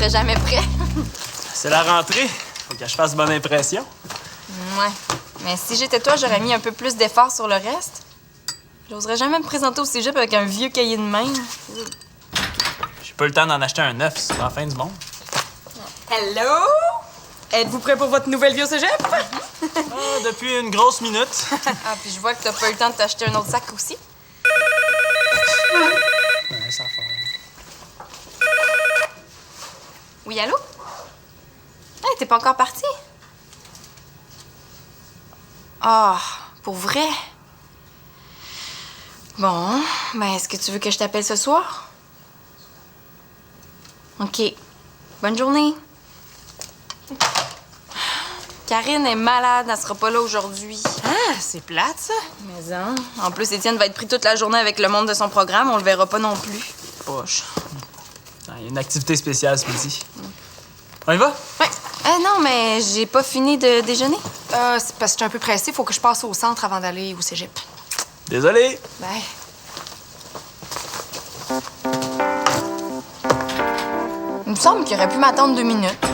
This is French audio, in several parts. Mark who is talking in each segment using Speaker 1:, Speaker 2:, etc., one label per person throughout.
Speaker 1: serais jamais prêt.
Speaker 2: C'est la rentrée. Faut que je fasse bonne impression.
Speaker 1: Ouais. Mais si j'étais toi, j'aurais mis un peu plus d'efforts sur le reste. J'oserais jamais me présenter au cégep avec un vieux cahier de main.
Speaker 2: J'ai pas le temps d'en acheter un neuf, c'est pas la fin du monde.
Speaker 3: Hello! Êtes-vous prêt pour votre nouvelle vie au cégep?
Speaker 2: Depuis une grosse minute.
Speaker 1: Ah, puis je vois que t'as pas eu le temps de t'acheter un autre sac aussi.
Speaker 2: Ouais, ça va faire.
Speaker 1: Oui, allô? Hey, t'es pas encore parti? Ah, pour vrai? Bon, ben, est-ce que tu veux que je t'appelle ce soir? OK. Bonne journée. Karine est malade, elle sera pas là aujourd'hui.
Speaker 3: Ah, c'est plate, ça.
Speaker 1: Mais hein, en plus, Étienne va être pris toute la journée avec le monde de son programme, on le verra pas non plus.
Speaker 2: Poche. Il y a une activité spéciale ce midi. On y va?
Speaker 1: Ouais. Non, mais j'ai pas fini de déjeuner.
Speaker 3: C'est parce que je suis un peu pressée. Faut que je passe au centre avant d'aller au cégep.
Speaker 2: Désolé.
Speaker 3: Bye.
Speaker 1: Il me semble qu'il aurait pu m'attendre 2 minutes.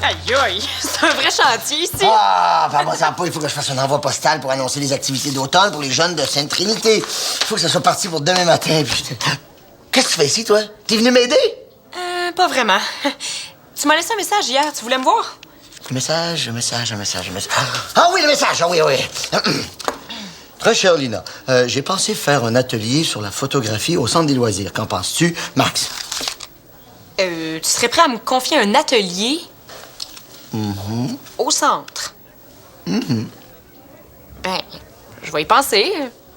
Speaker 3: Aïe, aïe! C'est un vrai chantier, ici.
Speaker 4: Ah, ben moi, ça va pas. Il faut que je fasse un envoi postal pour annoncer les activités d'automne pour les jeunes de Sainte-Trinité. Il faut que ça soit parti pour demain matin. Qu'est-ce que tu fais ici, toi? T'es venu m'aider?
Speaker 3: Pas vraiment. Tu m'as laissé un message hier. Tu voulais me voir?
Speaker 4: Message. Ah oui, le message! Ah oui, oui. Très chère Lina, j'ai pensé faire un atelier sur la photographie au Centre des loisirs. Qu'en penses-tu, Max?
Speaker 3: Tu serais prêt à me confier un atelier? Au centre. Ben, je vais y penser.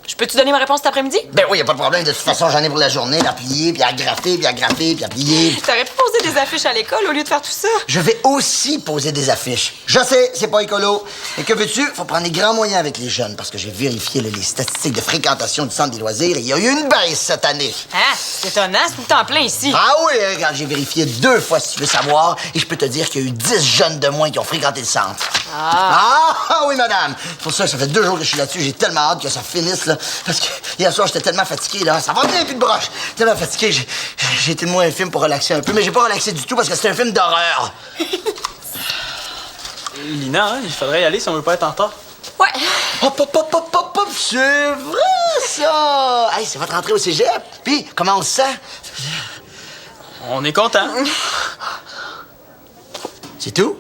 Speaker 3: Je peux-tu donner ma réponse cet après-midi?
Speaker 4: Ben oui, y a pas de problème. De toute façon, j'en ai pour la journée, à plier, puis à graffer, puis à graffer, puis à plier.
Speaker 3: T'aurais pu poser des affiches à l'école au lieu de faire tout ça.
Speaker 4: Je vais aussi poser des affiches. Je sais, c'est pas écolo. Et que veux-tu? Faut prendre les grands moyens avec les jeunes, parce que j'ai vérifié les statistiques de fréquentation du Centre des loisirs et il y a eu une baisse cette année.
Speaker 3: Ah, c'est étonnant, c'est tout le temps plein ici.
Speaker 4: Ah oui, regarde, j'ai vérifié 2 fois si tu veux savoir, et je peux te dire qu'il y a eu 10 jeunes de moins qui ont fréquenté le centre. Ah oui, madame. C'est pour ça que ça fait 2 jours que je suis là-dessus. J'ai tellement hâte que ça finisse, là. Parce que hier soir, j'étais tellement fatigué, là. Ça va bien, plus de broche. Tellement fatigué, j'ai été de moi un film pour relaxer un peu, mais j'ai pas relaxé du tout parce que c'était un film d'horreur.
Speaker 2: Lina, hein, il faudrait y aller si on veut pas être en retard.
Speaker 3: Ouais.
Speaker 4: Hop, c'est vrai, ça! Hey, c'est votre entrée au cégep. Puis, comment on se sent?
Speaker 2: On est content.
Speaker 4: C'est tout?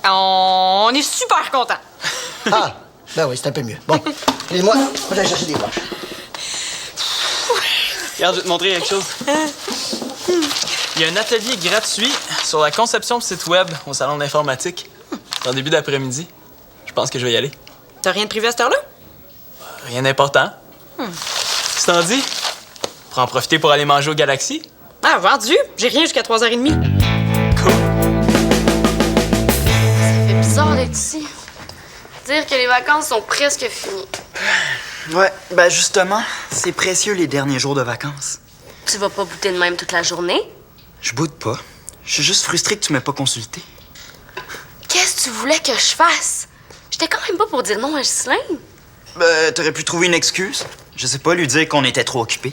Speaker 3: On est super contents.
Speaker 4: Ah, ben oui, c'est un peu mieux. Bon, excusez-moi, je vais aller chercher des broches.
Speaker 2: Regarde, je vais te montrer quelque chose. Il y a un atelier gratuit sur la conception de site web au salon d'informatique. En début d'après-midi. Je pense que je vais y aller.
Speaker 3: T'as rien de privé à cette heure-là?
Speaker 2: Rien d'important. Qu'est-ce que t'en dis? Pour en profiter pour aller manger au Galaxy?
Speaker 3: Ah, vendu. J'ai rien jusqu'à 3h30.
Speaker 2: Cool.
Speaker 5: Ça fait bizarre d'être ici. Dire que les vacances sont presque finies.
Speaker 6: Ouais, ben justement, c'est précieux les derniers jours de vacances.
Speaker 5: Tu vas pas bouter de même toute la journée?
Speaker 6: Je boude pas. Je suis juste frustré que tu m'aies pas consulté.
Speaker 5: Qu'est-ce que tu voulais que je fasse? J'étais quand même pas pour dire non à Ghislain.
Speaker 6: Ben, t'aurais pu trouver une excuse. Je sais pas, lui dire qu'on était trop occupés.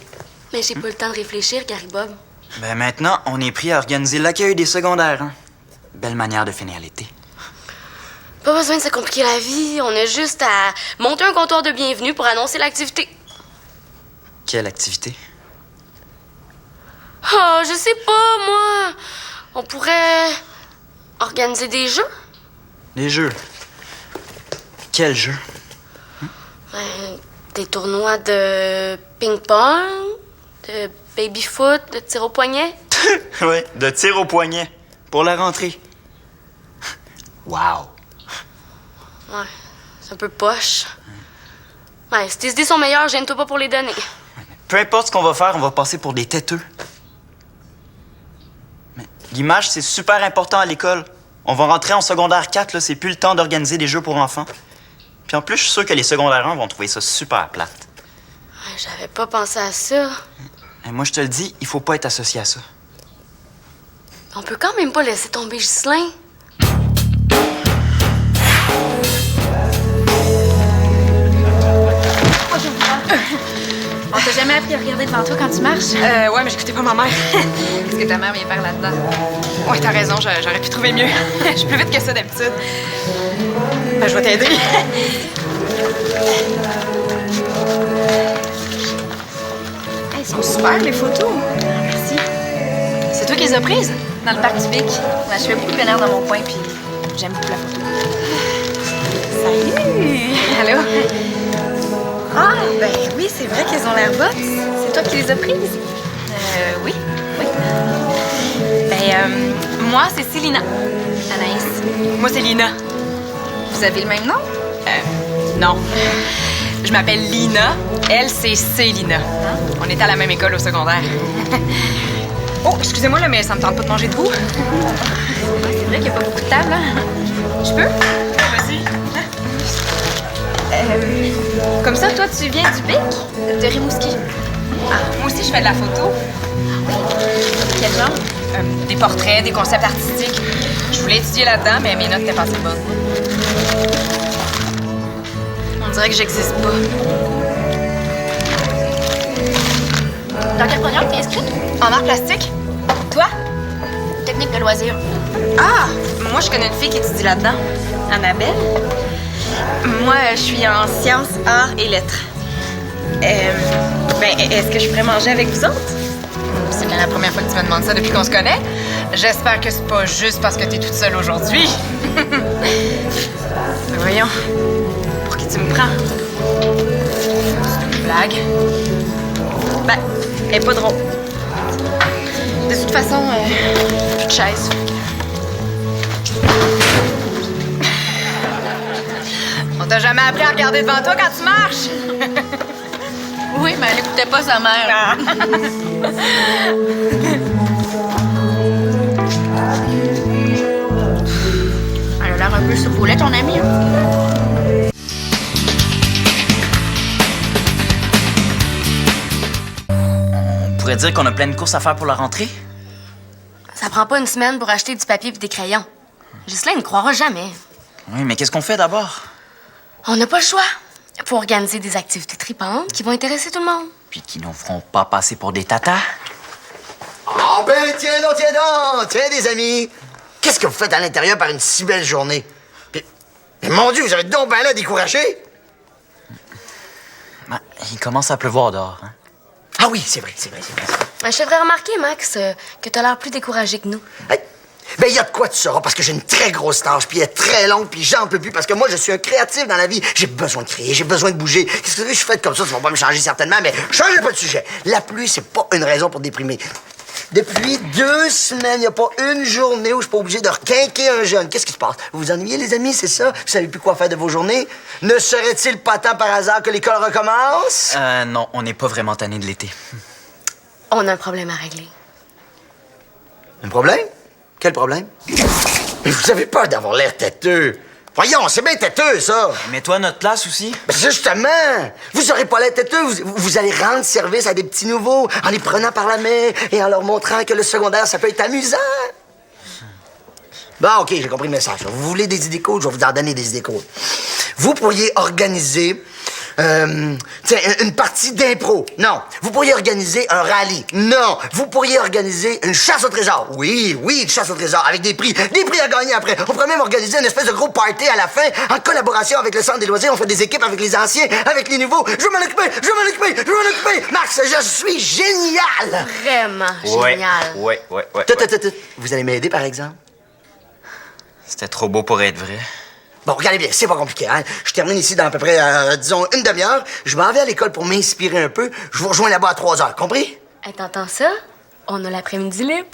Speaker 5: Mais j'ai pas le temps de réfléchir, Gary Bob.
Speaker 6: Ben maintenant, on est pris à organiser l'accueil des secondaires, hein. Belle manière de finir l'été.
Speaker 5: Pas besoin de se compliquer la vie. On a juste à monter un comptoir de bienvenue pour annoncer l'activité.
Speaker 6: Quelle activité?
Speaker 5: Oh, je sais pas, moi. On pourrait organiser des jeux.
Speaker 6: Les jeux. Quel jeu?
Speaker 5: Des tournois de ping-pong, de baby-foot, de tir au poignet.
Speaker 6: Ouais, de tir au poignet. Pour la rentrée. Wow.
Speaker 5: Ouais, c'est un peu poche. Ouais, si tes idées sont meilleures, gêne-toi pas pour les donner.
Speaker 6: Peu importe ce qu'on va faire, on va passer pour des têteux. Mais l'image, c'est super important à l'école. On va rentrer en secondaire 4, là, c'est plus le temps d'organiser des jeux pour enfants. Puis en plus, je suis sûr que les secondaires 1 vont trouver ça super plate.
Speaker 5: Ouais, j'avais pas pensé à ça.
Speaker 6: Et moi, je te le dis, il faut pas être associé à ça.
Speaker 5: On peut quand même pas laisser tomber Ghislain. regarder devant toi quand tu marches?
Speaker 3: Ouais, mais j'écoutais pas ma mère.
Speaker 1: Qu'est-ce que ta mère vient faire là-dedans?
Speaker 3: Ouais, t'as raison, j'aurais pu trouver mieux. Je suis plus vite que ça d'habitude. Ben, je vais t'aider.
Speaker 1: Elles sont super, les photos.
Speaker 5: Merci.
Speaker 1: C'est toi qui les as prises? Dans le parc du Bic. Je fais beaucoup de plein air dans mon coin, puis j'aime beaucoup la photo.
Speaker 3: Salut!
Speaker 1: Allô?
Speaker 3: Ah, ben oui, c'est vrai qu'elles ont l'air bonnes. C'est toi qui les as prises?
Speaker 1: Oui. Moi, c'est Célina. Anaïs.
Speaker 3: Moi, c'est Lina.
Speaker 1: Vous avez le même nom?
Speaker 3: Non. Je m'appelle Lina. Elle, c'est Célina. On était à la même école au secondaire. Oh, excusez-moi, là, mais ça me tente pas de manger debout.
Speaker 1: C'est vrai qu'il n'y a pas beaucoup de table, hein? Je peux?
Speaker 3: Vas-y.
Speaker 1: Comme ça, toi, tu viens du Bic? De Rimouski?
Speaker 3: Ah, moi aussi, je fais de la photo.
Speaker 1: Quel genre?
Speaker 3: Des portraits, des concepts artistiques. Je voulais étudier là-dedans, mais mes notes étaient pas assez bonnes.
Speaker 1: On dirait que j'existe pas.
Speaker 5: Dans quelle première t'es inscrite?
Speaker 3: En art plastique? Toi?
Speaker 5: Technique de loisirs.
Speaker 3: Ah! Moi, je connais une fille qui étudie là-dedans. Annabelle? Moi, je suis en sciences, arts et lettres. Est-ce que je pourrais manger avec vous autres? C'est bien la première fois que tu me demandes ça depuis qu'on se connaît. J'espère que c'est pas juste parce que t'es toute seule aujourd'hui. Mais voyons, pour qui tu me prends? C'est une blague. Ben, elle est pas drôle. De toute façon, plus de chaise. On t'a jamais appris à regarder devant toi quand tu marches?
Speaker 1: Oui, mais elle n'écoutait pas sa mère.
Speaker 5: Elle a l'air un peu survolée, ton amie.
Speaker 6: On pourrait dire qu'on a plein de courses à faire pour la rentrée.
Speaker 5: Ça prend pas une semaine pour acheter du papier et des crayons. Ghislain ne croira jamais.
Speaker 6: Oui, mais qu'est-ce qu'on fait d'abord?
Speaker 5: On n'a pas le choix. Faut organiser des activités tripantes qui vont intéresser tout le monde.
Speaker 6: Puis qui nous feront pas passer pour des tatas.
Speaker 4: Ah ben, tiens donc, tiens, des amis. Qu'est-ce que vous faites à l'intérieur par une si belle journée? Puis, mais mon Dieu, vous avez donc ben là découragé?
Speaker 6: Ben, il commence à pleuvoir dehors. Hein?
Speaker 4: Ah oui, c'est vrai.
Speaker 5: Je te ferais remarquer, Max, que t'as l'air plus découragé que nous.
Speaker 4: Hey, ben, il y a de quoi tu sauras, parce que j'ai une très grosse tâche, puis elle est très longue, puis j'en peux plus, parce que moi, je suis un créatif dans la vie. J'ai besoin de créer, j'ai besoin de bouger. Qu'est-ce que je fais comme ça va pas me changer certainement, mais changez pas de sujet. La pluie, c'est pas une raison pour déprimer. Depuis 2 semaines, il n'y a pas une journée où je suis pas obligé de requinquer un jeune. Qu'est-ce qui se passe? Vous vous ennuyez, les amis, c'est ça? Vous savez plus quoi faire de vos journées? Ne serait-il pas temps par hasard que l'école recommence?
Speaker 6: Non, on n'est pas vraiment tanné de l'été.
Speaker 5: On a un problème à régler.
Speaker 4: Un problème? Quel problème? Mais vous avez peur d'avoir l'air têteux. Voyons, c'est bien têteux, ça.
Speaker 6: Mets-toi à notre place aussi.
Speaker 4: Ben justement, vous aurez pas l'air têteux. Vous allez rendre service à des petits nouveaux en les prenant par la main et en leur montrant que le secondaire, ça peut être amusant. Bon, OK, j'ai compris le message. Vous voulez des idées cool? Je vais vous en donner des idées cool. Vous pourriez organiser... tiens, une partie d'impro. Non. Vous pourriez organiser un rallye. Non. Vous pourriez organiser une chasse au trésor. Oui, une chasse au trésor avec des prix. Des prix à gagner après. On pourrait même organiser une espèce de gros party à la fin en collaboration avec le centre des loisirs. On fait des équipes avec les anciens, avec les nouveaux. Je vais m'en occuper. Max, je suis génial.
Speaker 5: Vraiment génial.
Speaker 6: Ouais.
Speaker 4: Tout. Vous allez m'aider, par exemple?
Speaker 6: C'était trop beau pour être vrai.
Speaker 4: Bon, regardez bien, c'est pas compliqué, hein? Je termine ici dans à peu près, disons, une demi-heure. Je m'en vais à l'école pour m'inspirer un peu. Je vous rejoins là-bas à 3 heures, compris?
Speaker 5: Hey, t'entends ça? On a l'après-midi libre.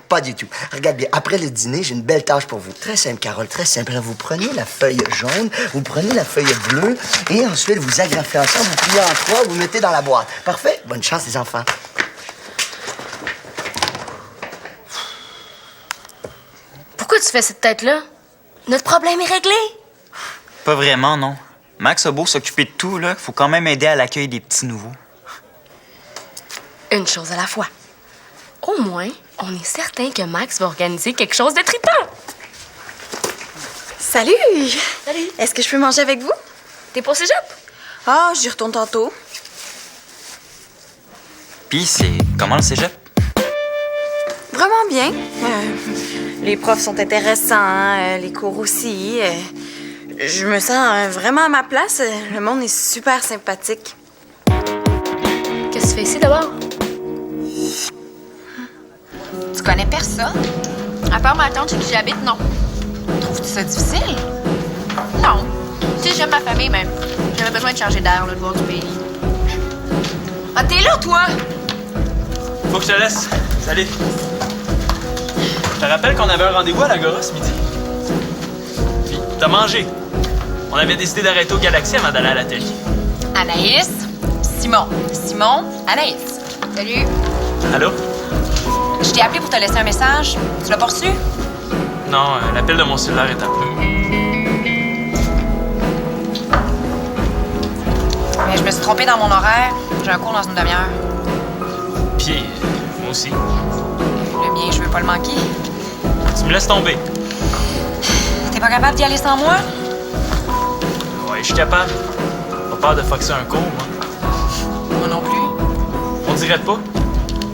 Speaker 4: Pas du tout. Regarde bien, après le dîner, j'ai une belle tâche pour vous. Très simple, Carole, très simple. Vous prenez la feuille jaune, vous prenez la feuille bleue, et ensuite, vous agrafez ensemble, vous pliez en 3, vous mettez dans la boîte. Parfait? Bonne chance, les enfants.
Speaker 5: Pourquoi tu fais cette tête-là? Notre problème est réglé.
Speaker 6: Pas vraiment, non. Max a beau s'occuper de tout, là, faut quand même aider à l'accueil des petits nouveaux.
Speaker 5: Une chose à la fois. Au moins, on est certain que Max va organiser quelque chose de trippant.
Speaker 3: Salut! Est-ce que je peux manger avec vous?
Speaker 5: T'es pas au cégep?
Speaker 3: Ah, j'y retourne tantôt.
Speaker 6: Puis, c'est comment le cégep?
Speaker 3: Vraiment bien. Les profs sont intéressants, les cours aussi. Je me sens vraiment à ma place. Le monde est super sympathique.
Speaker 5: Qu'est-ce que tu fais ici d'abord?
Speaker 3: Tu connais personne? À part ma tante chez qui j'habite, non. Trouves-tu ça difficile? Non. Tu sais, j'aime ma famille, même. J'avais besoin de changer d'air, là, de voir du pays. Ah, t'es là, toi?
Speaker 2: Faut que je te laisse. Salut. Je te rappelle qu'on avait un rendez-vous à l'Agora ce midi. Puis, t'as mangé. On avait décidé d'arrêter au Galaxy avant d'aller à l'atelier.
Speaker 3: Anaïs, Simon. Simon, Anaïs. Salut.
Speaker 2: Allô?
Speaker 3: Je t'ai appelé pour te laisser un message. Tu l'as pas reçu?
Speaker 2: Non, l'appel de mon cellulaire est appelé.
Speaker 3: Mais je me suis trompée dans mon horaire. J'ai un cours dans une demi-heure.
Speaker 2: Puis, moi aussi.
Speaker 3: Le mien, je veux pas le manquer.
Speaker 2: Tu me laisses tomber.
Speaker 3: T'es pas capable d'y aller sans moi?
Speaker 2: Ouais, je suis capable. Pas peur de foxer un cours, moi.
Speaker 3: Moi non plus.
Speaker 2: On dirait pas.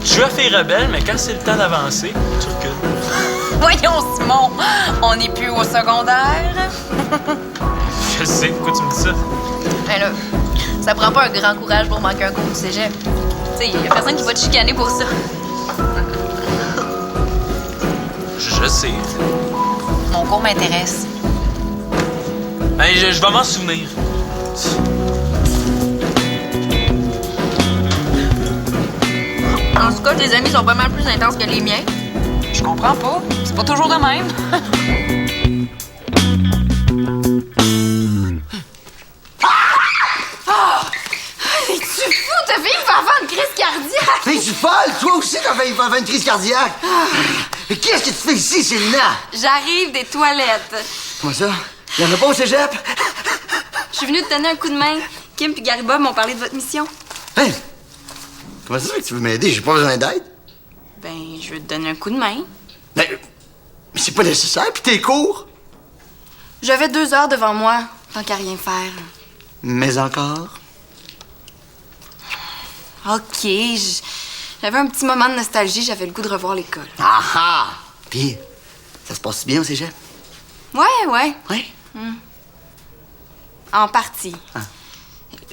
Speaker 2: Je suis à fille rebelle, mais quand c'est le temps d'avancer, tu recules.
Speaker 3: Voyons, Simon, on n'est plus au secondaire.
Speaker 2: Je sais, pourquoi tu me dis ça?
Speaker 3: Ben là, ça prend pas un grand courage pour manquer un cours du cégep. Tu sais, y a personne qui va te chicaner pour ça.
Speaker 2: Je sais.
Speaker 3: Mon cours m'intéresse.
Speaker 2: Ben, je vais m'en souvenir.
Speaker 3: En tout cas, tes amis sont pas mal plus intenses que les miens. Je comprends pas. C'est pas toujours de même. Es-tu fou? T'as failli me faire avoir une crise cardiaque!
Speaker 4: T'es-tu folle? Toi aussi, t'as failli faire une crise cardiaque. Mais qu'est-ce que tu fais ici, Célina?
Speaker 3: J'arrive des toilettes.
Speaker 4: Comment ça? Y'en a pas au cégep?
Speaker 3: Je suis venue te donner un coup de main. Kim et Gary Bob m'ont parlé de votre mission.
Speaker 4: Hein? Comment ça fait que tu veux m'aider? J'ai pas besoin d'aide.
Speaker 3: Ben, je veux te donner un coup de main.
Speaker 4: Mais c'est pas nécessaire, puis t'es court.
Speaker 3: J'avais 2 heures devant moi, tant qu'à rien faire.
Speaker 4: Mais encore?
Speaker 3: OK, j'avais un petit moment de nostalgie, j'avais le goût de revoir l'école.
Speaker 4: Ah ah! Puis, ça se passe bien au cégep?
Speaker 3: Ouais.
Speaker 4: Oui?
Speaker 3: En partie.
Speaker 4: Ah.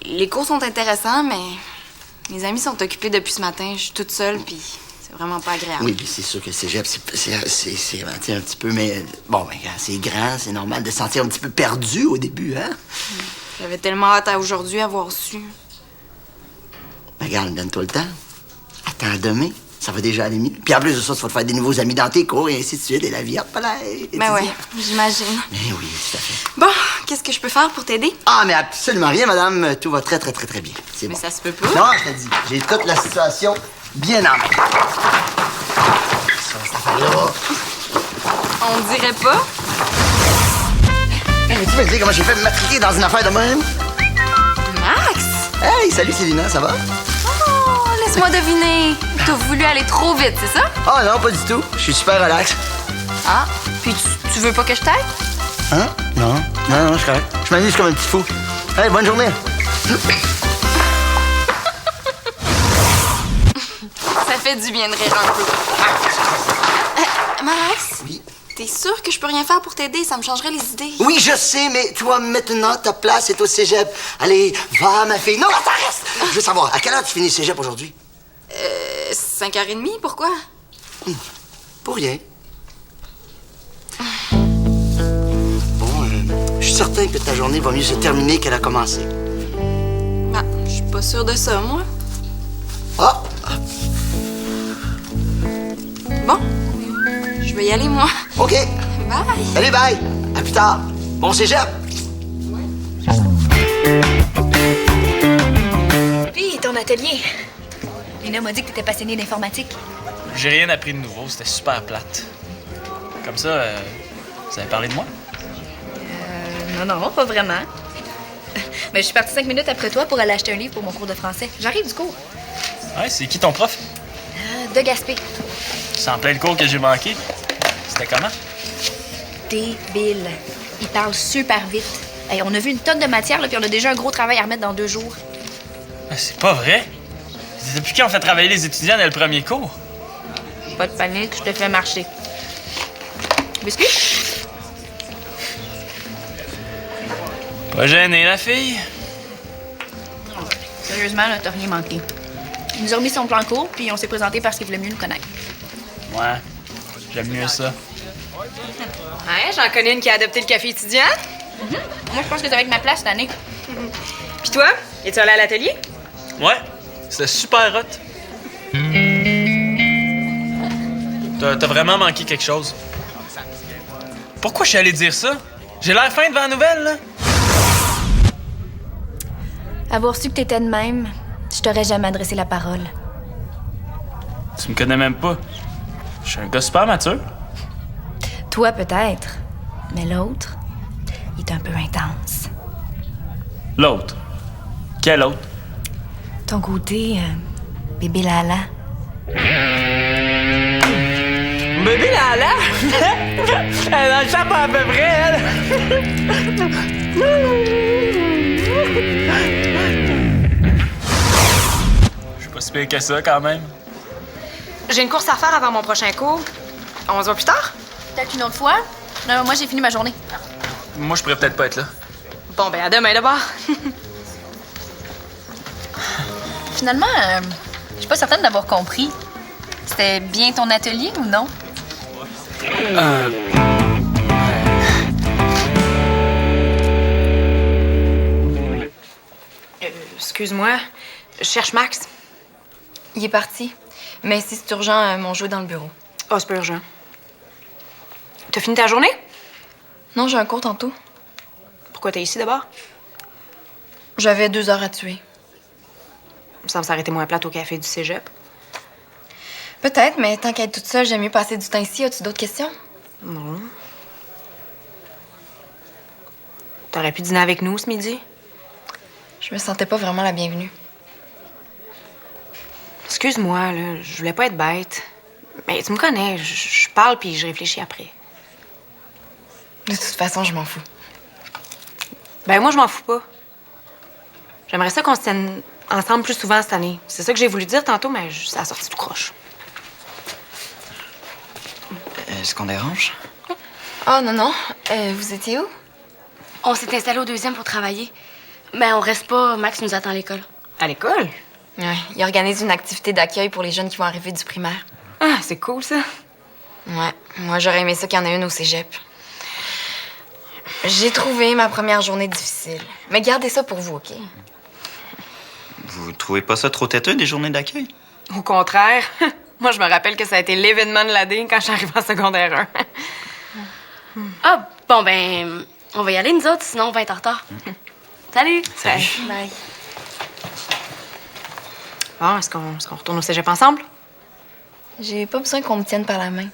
Speaker 3: Les cours sont intéressants, mais mes amis sont occupés depuis ce matin. Je suis toute seule, puis c'est vraiment pas agréable.
Speaker 4: Oui, puis c'est sûr que le cégep, c'est un petit peu, mais bon, ben, c'est grand, c'est normal de se sentir un petit peu perdu au début, hein?
Speaker 3: J'avais tellement hâte à aujourd'hui avoir su.
Speaker 4: Ben, regarde, donne-toi le temps. Attends demain, ça va déjà aller mieux. Puis en plus de ça, tu vas te faire des nouveaux amis dans tes cours et ainsi de suite, et la vie, hop là.
Speaker 3: Ben ouais, j'imagine.
Speaker 4: Mais oui, tout à fait.
Speaker 3: Bon, qu'est-ce que je peux faire pour t'aider?
Speaker 4: Ah, mais absolument rien, madame. Tout va très, très, très, très bien. C'est
Speaker 3: Mais
Speaker 4: bon.
Speaker 3: ça se peut pas.
Speaker 4: Non, je te dis, j'ai toute la situation bien en main. Ça, cette affaire-là.
Speaker 3: On dirait pas.
Speaker 4: Hey, mais tu veux me dire comment j'ai fait me matriquer dans une affaire de même?
Speaker 3: Max!
Speaker 4: Hey, salut Célina, ça va?
Speaker 3: Oh, laisse-moi deviner. T'as voulu aller trop vite, c'est ça?
Speaker 4: Ah non, pas du tout. Je suis super relax.
Speaker 3: Ah, puis tu veux pas que je t'aide?
Speaker 4: Hein? Non, je suis correct. Je m'amuse comme un petit fou. Hey, bonne journée.
Speaker 3: Ça fait du bien de rire un peu. Max?
Speaker 4: Oui.
Speaker 3: T'es sûr que je peux rien faire pour t'aider? Ça me changerait les idées.
Speaker 4: Oui, je sais, mais toi, maintenant, ta place est au cégep. Allez, va, ma fille. Non, attends, reste! Je veux savoir, à quelle heure tu finis le cégep aujourd'hui?
Speaker 3: 5h30, pourquoi?
Speaker 4: Pour rien. Bon, je suis certain que ta journée va mieux se terminer qu'elle a commencé.
Speaker 3: Ben, je suis pas sûre de ça, moi.
Speaker 4: Ah!
Speaker 3: Bon, je vais y aller, moi.
Speaker 4: OK.
Speaker 3: Bye!
Speaker 4: Allez, bye! À plus tard. Bon cégep!
Speaker 5: Puis, ton atelier. Lina m'a dit que t'étais passionnée d'informatique.
Speaker 2: J'ai rien appris de nouveau, c'était super plate. Comme ça, vous avez parlé de moi?
Speaker 5: Non, pas vraiment. Mais je suis partie 5 minutes après toi pour aller acheter un livre pour mon cours de français. J'arrive du cours.
Speaker 2: Ouais, c'est qui ton prof?
Speaker 5: De Gaspé.
Speaker 2: C'est en plein le cours que j'ai manqué. C'était comment?
Speaker 5: Débile. Il parle super vite. Hey, on a vu une tonne de matière, là, puis on a déjà un gros travail à remettre dans 2 jours.
Speaker 2: Ah, c'est pas vrai. Depuis quand on fait travailler les étudiants dès le premier cours?
Speaker 3: Pas de panique, je te fais marcher. Biscuit?
Speaker 2: Pas gêné, la fille?
Speaker 3: Sérieusement, là, t'as rien manqué. Il nous a remis son plan court, puis on s'est présenté parce qu'il voulait mieux nous connaître.
Speaker 2: Ouais, j'aime mieux ça.
Speaker 7: Ouais, j'en connais une qui a adopté le café étudiant.
Speaker 3: Moi, je pense que t'es avec ma place cette année.
Speaker 7: Puis toi, es-tu allé à l'atelier?
Speaker 2: Ouais, c'était super hot. T'as vraiment manqué quelque chose. Pourquoi je suis allé dire ça? J'ai l'air fin devant la nouvelle, là.
Speaker 1: Avoir su que t'étais de même, je t'aurais jamais adressé la parole.
Speaker 2: Tu me connais même pas. Je suis un gars super mature.
Speaker 1: Toi, peut-être. Mais l'autre, il est un peu intense.
Speaker 2: L'autre. Quel autre?
Speaker 1: Ton côté, bébé Lala.
Speaker 2: Bébé Lala? Elle est dans le champ à peu près, elle. Je suis pas si pire que ça, quand même.
Speaker 7: J'ai une course à faire avant mon prochain cours. On se voit plus tard?
Speaker 3: Peut-être une autre fois. Non, moi, j'ai fini ma journée.
Speaker 2: Moi, je pourrais peut-être pas être là.
Speaker 7: Bon, ben à demain d'abord.
Speaker 3: Finalement, je suis pas certaine d'avoir compris. C'était bien ton atelier ou non?
Speaker 7: Excuse-moi, je cherche Max.
Speaker 1: Il est parti. Mais si c'est urgent, mon jeu est dans le bureau.
Speaker 7: Oh, c'est pas urgent. T'as fini ta journée?
Speaker 1: Non, j'ai un cours tantôt.
Speaker 7: Pourquoi t'es ici d'abord?
Speaker 1: J'avais 2 heures à tuer.
Speaker 7: Il me semble s'arrêter moins plate au café du cégep.
Speaker 1: Peut-être, mais tant qu'à être toute seule, j'aime mieux passer du temps ici. As-tu d'autres questions?
Speaker 7: Non. T'aurais pu dîner avec nous ce midi?
Speaker 1: Je me sentais pas vraiment la bienvenue.
Speaker 7: Excuse-moi, là, je voulais pas être bête. Mais tu me connais, je parle puis je réfléchis après.
Speaker 1: De toute façon, je m'en fous.
Speaker 7: Ben moi, je m'en fous pas. J'aimerais ça qu'on se tienne ensemble plus souvent cette année. C'est ça que j'ai voulu dire tantôt, mais ça a sorti tout croche.
Speaker 6: Est-ce qu'on dérange?
Speaker 1: Oh, non, non. Vous étiez où?
Speaker 5: On s'est installé au 2e pour travailler. Mais on reste pas, Max nous attend à l'école.
Speaker 7: À l'école?
Speaker 1: Ouais, il organise une activité d'accueil pour les jeunes qui vont arriver du primaire.
Speaker 7: Ah, c'est cool, ça.
Speaker 1: Ouais, moi, j'aurais aimé ça qu'il y en ait une au cégep. J'ai trouvé ma première journée difficile. Mais gardez ça pour vous, OK?
Speaker 6: Vous trouvez pas ça trop têteux, des journées d'accueil?
Speaker 7: Au contraire. Moi, je me rappelle que ça a été l'événement de l'année quand je suis arrivée en secondaire 1.
Speaker 5: Ah, bon, ben, on va y aller, nous autres, sinon on va être en retard. Salut!
Speaker 6: Salut.
Speaker 1: Bye.
Speaker 7: Bon, est-ce qu'on retourne au cégep ensemble?
Speaker 1: J'ai pas besoin qu'on me tienne par la main.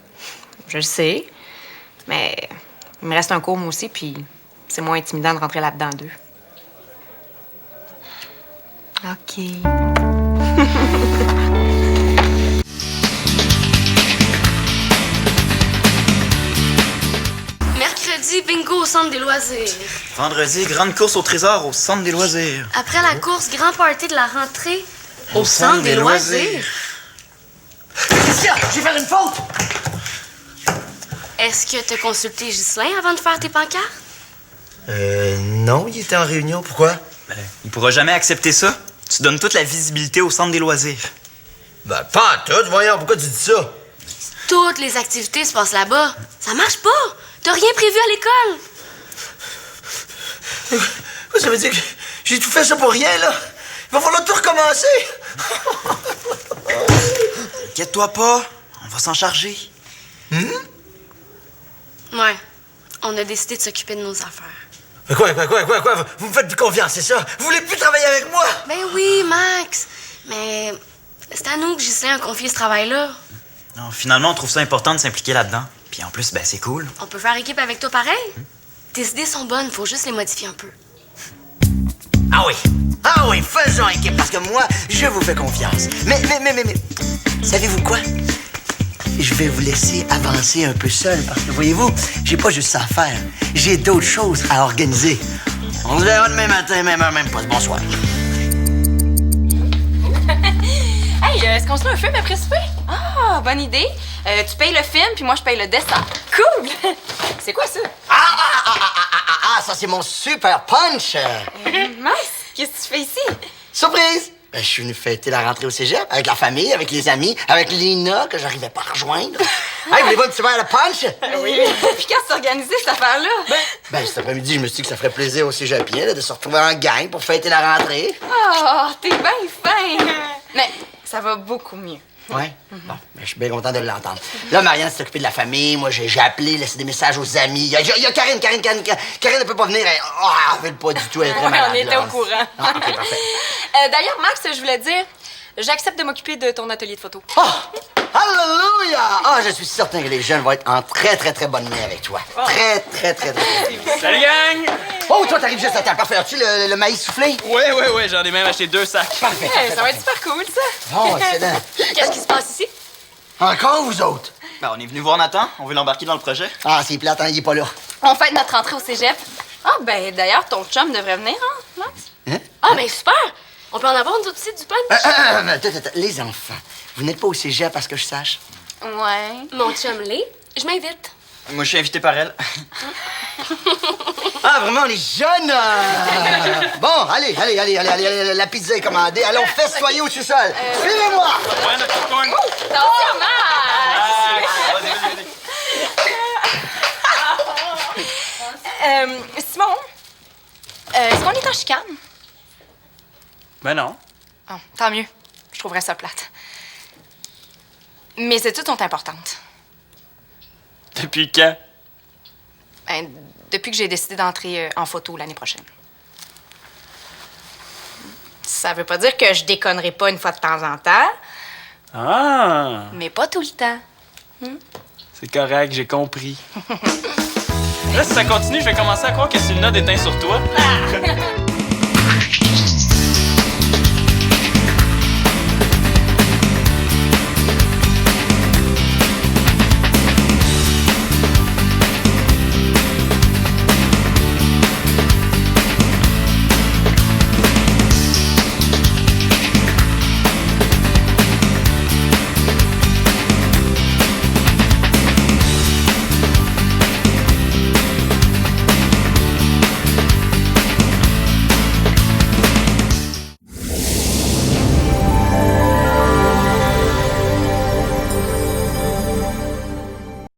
Speaker 7: Je le sais. Mais il me reste un cours, moi aussi, puis c'est moins intimidant de rentrer là-dedans à 2.
Speaker 1: OK.
Speaker 5: Mercredi, bingo au centre des loisirs.
Speaker 6: Vendredi, grande course au trésor au centre des loisirs.
Speaker 5: Après la course, grand party de la rentrée au centre des loisirs.
Speaker 4: Christian, je vais faire une faute!
Speaker 5: Est-ce que t'as consulté Ghislain avant de faire tes pancartes?
Speaker 4: Non, il était en réunion. Pourquoi?
Speaker 6: Ben, il pourra jamais accepter ça. Tu donnes toute la visibilité au centre des loisirs.
Speaker 4: Ben, pas en tout. Voyons, pourquoi tu dis ça?
Speaker 5: Toutes les activités se passent là-bas. Ça marche pas. T'as rien prévu à l'école.
Speaker 4: Ça veut dire que j'ai tout fait ça pour rien, là? Il va falloir tout recommencer!
Speaker 6: Inquiète-toi pas, on va s'en charger.
Speaker 5: Ouais. On a décidé de s'occuper de nos affaires.
Speaker 4: Quoi? Vous me faites plus confiance, c'est ça? Vous voulez plus travailler avec moi?
Speaker 5: Ben oui, Max. Mais c'est à nous que Ghislain a confié ce travail-là.
Speaker 6: Non, finalement, on trouve ça important de s'impliquer là-dedans. Puis en plus, ben c'est cool.
Speaker 5: On peut faire équipe avec toi pareil. Tes idées sont bonnes, faut juste les modifier un peu.
Speaker 4: Ah oui, faisons équipe, parce que moi, je vous fais confiance. Mais, savez-vous quoi? Je vais vous laisser avancer un peu seul, parce que, voyez-vous, j'ai pas juste ça à faire. J'ai d'autres choses à organiser. On se verra demain matin, même heure, même poste. Bonsoir.
Speaker 3: est-ce qu'on se fait un film après souper? Ah, bonne idée. Tu payes le film, puis moi, je paye le dessin. Cool! C'est quoi ça?
Speaker 4: Ça, c'est mon super punch!
Speaker 3: Mince, qu'est-ce que tu fais ici?
Speaker 4: Surprise! Ben, je suis venu fêter la rentrée au cégep avec la famille, avec les amis, avec Lina, que j'arrivais pas à rejoindre. Hey, voulez-vous un petit verre de punch?
Speaker 3: Oui. Puis quand c'est organisé, cette affaire-là?
Speaker 4: Ben, cet après-midi, je me suis dit que ça ferait plaisir aux cégepiens là, de se retrouver en gang pour fêter la rentrée.
Speaker 3: Oh, t'es bien fin! Mais ça va beaucoup mieux.
Speaker 4: Ouais? Bon, ben, je suis bien content de l'entendre. Là, Marianne s'est occupée de la famille. Moi, j'ai appelé, laissé des messages aux amis. Il y a Karine. Karine ne peut pas venir. Elle veut pas du tout. Elle est très malade.
Speaker 3: On était
Speaker 4: là.
Speaker 3: au courant.
Speaker 4: Ah, OK, parfait.
Speaker 3: D'ailleurs, Max, je voulais dire, j'accepte de m'occuper de ton atelier de photo.
Speaker 4: Oh! Alléluia! Ah, je suis certain que les jeunes vont être en très, très, très bonne main avec toi. Très.
Speaker 2: Salut, gang!
Speaker 4: Oh, toi, t'arrives juste à temps. Parfait. As-tu le maïs soufflé?
Speaker 2: Ouais, j'en ai même acheté 2 sacs.
Speaker 4: Parfait.
Speaker 3: Ça va être super cool, ça.
Speaker 4: Bon, excellent.
Speaker 5: Qu'est-ce qui se passe ici?
Speaker 4: Encore, vous autres?
Speaker 6: Ben, on est venu voir Nathan. On veut l'embarquer dans le projet.
Speaker 4: Ah, c'est plate, hein, il est pas là.
Speaker 3: On fête notre rentrée au cégep. Ah, ben d'ailleurs, ton chum devrait venir, hein, Max?
Speaker 5: Ah, ben super! On peut en avoir une autre aussi du punch?
Speaker 4: Attends, les enfants, vous n'êtes pas au cégep parce que je sache?
Speaker 3: Ouais.
Speaker 5: Mon chum l'est. Je m'invite.
Speaker 6: Moi, je suis invité par elle.
Speaker 4: Ah, vraiment, on est jeunes! Bon, allez, la pizza est commandée. Allons festoyer au sous-sol. Suivez-moi!
Speaker 2: Ouais, notre popcorn.
Speaker 3: Attention, Max!
Speaker 2: Vas-y.
Speaker 3: Simon, est-ce qu'on est en chicane?
Speaker 2: Ben non.
Speaker 3: Oh, tant mieux. Je trouverais ça plate. Mes études sont importantes.
Speaker 2: Depuis quand?
Speaker 3: Ben, depuis que j'ai décidé d'entrer en photo l'année prochaine. Ça veut pas dire que je déconnerai pas une fois de temps en temps,
Speaker 2: Ah!
Speaker 3: mais pas tout le temps.
Speaker 2: C'est correct, j'ai compris. Là, si ça continue, je vais commencer à croire que c'est une note d'éteint sur toi.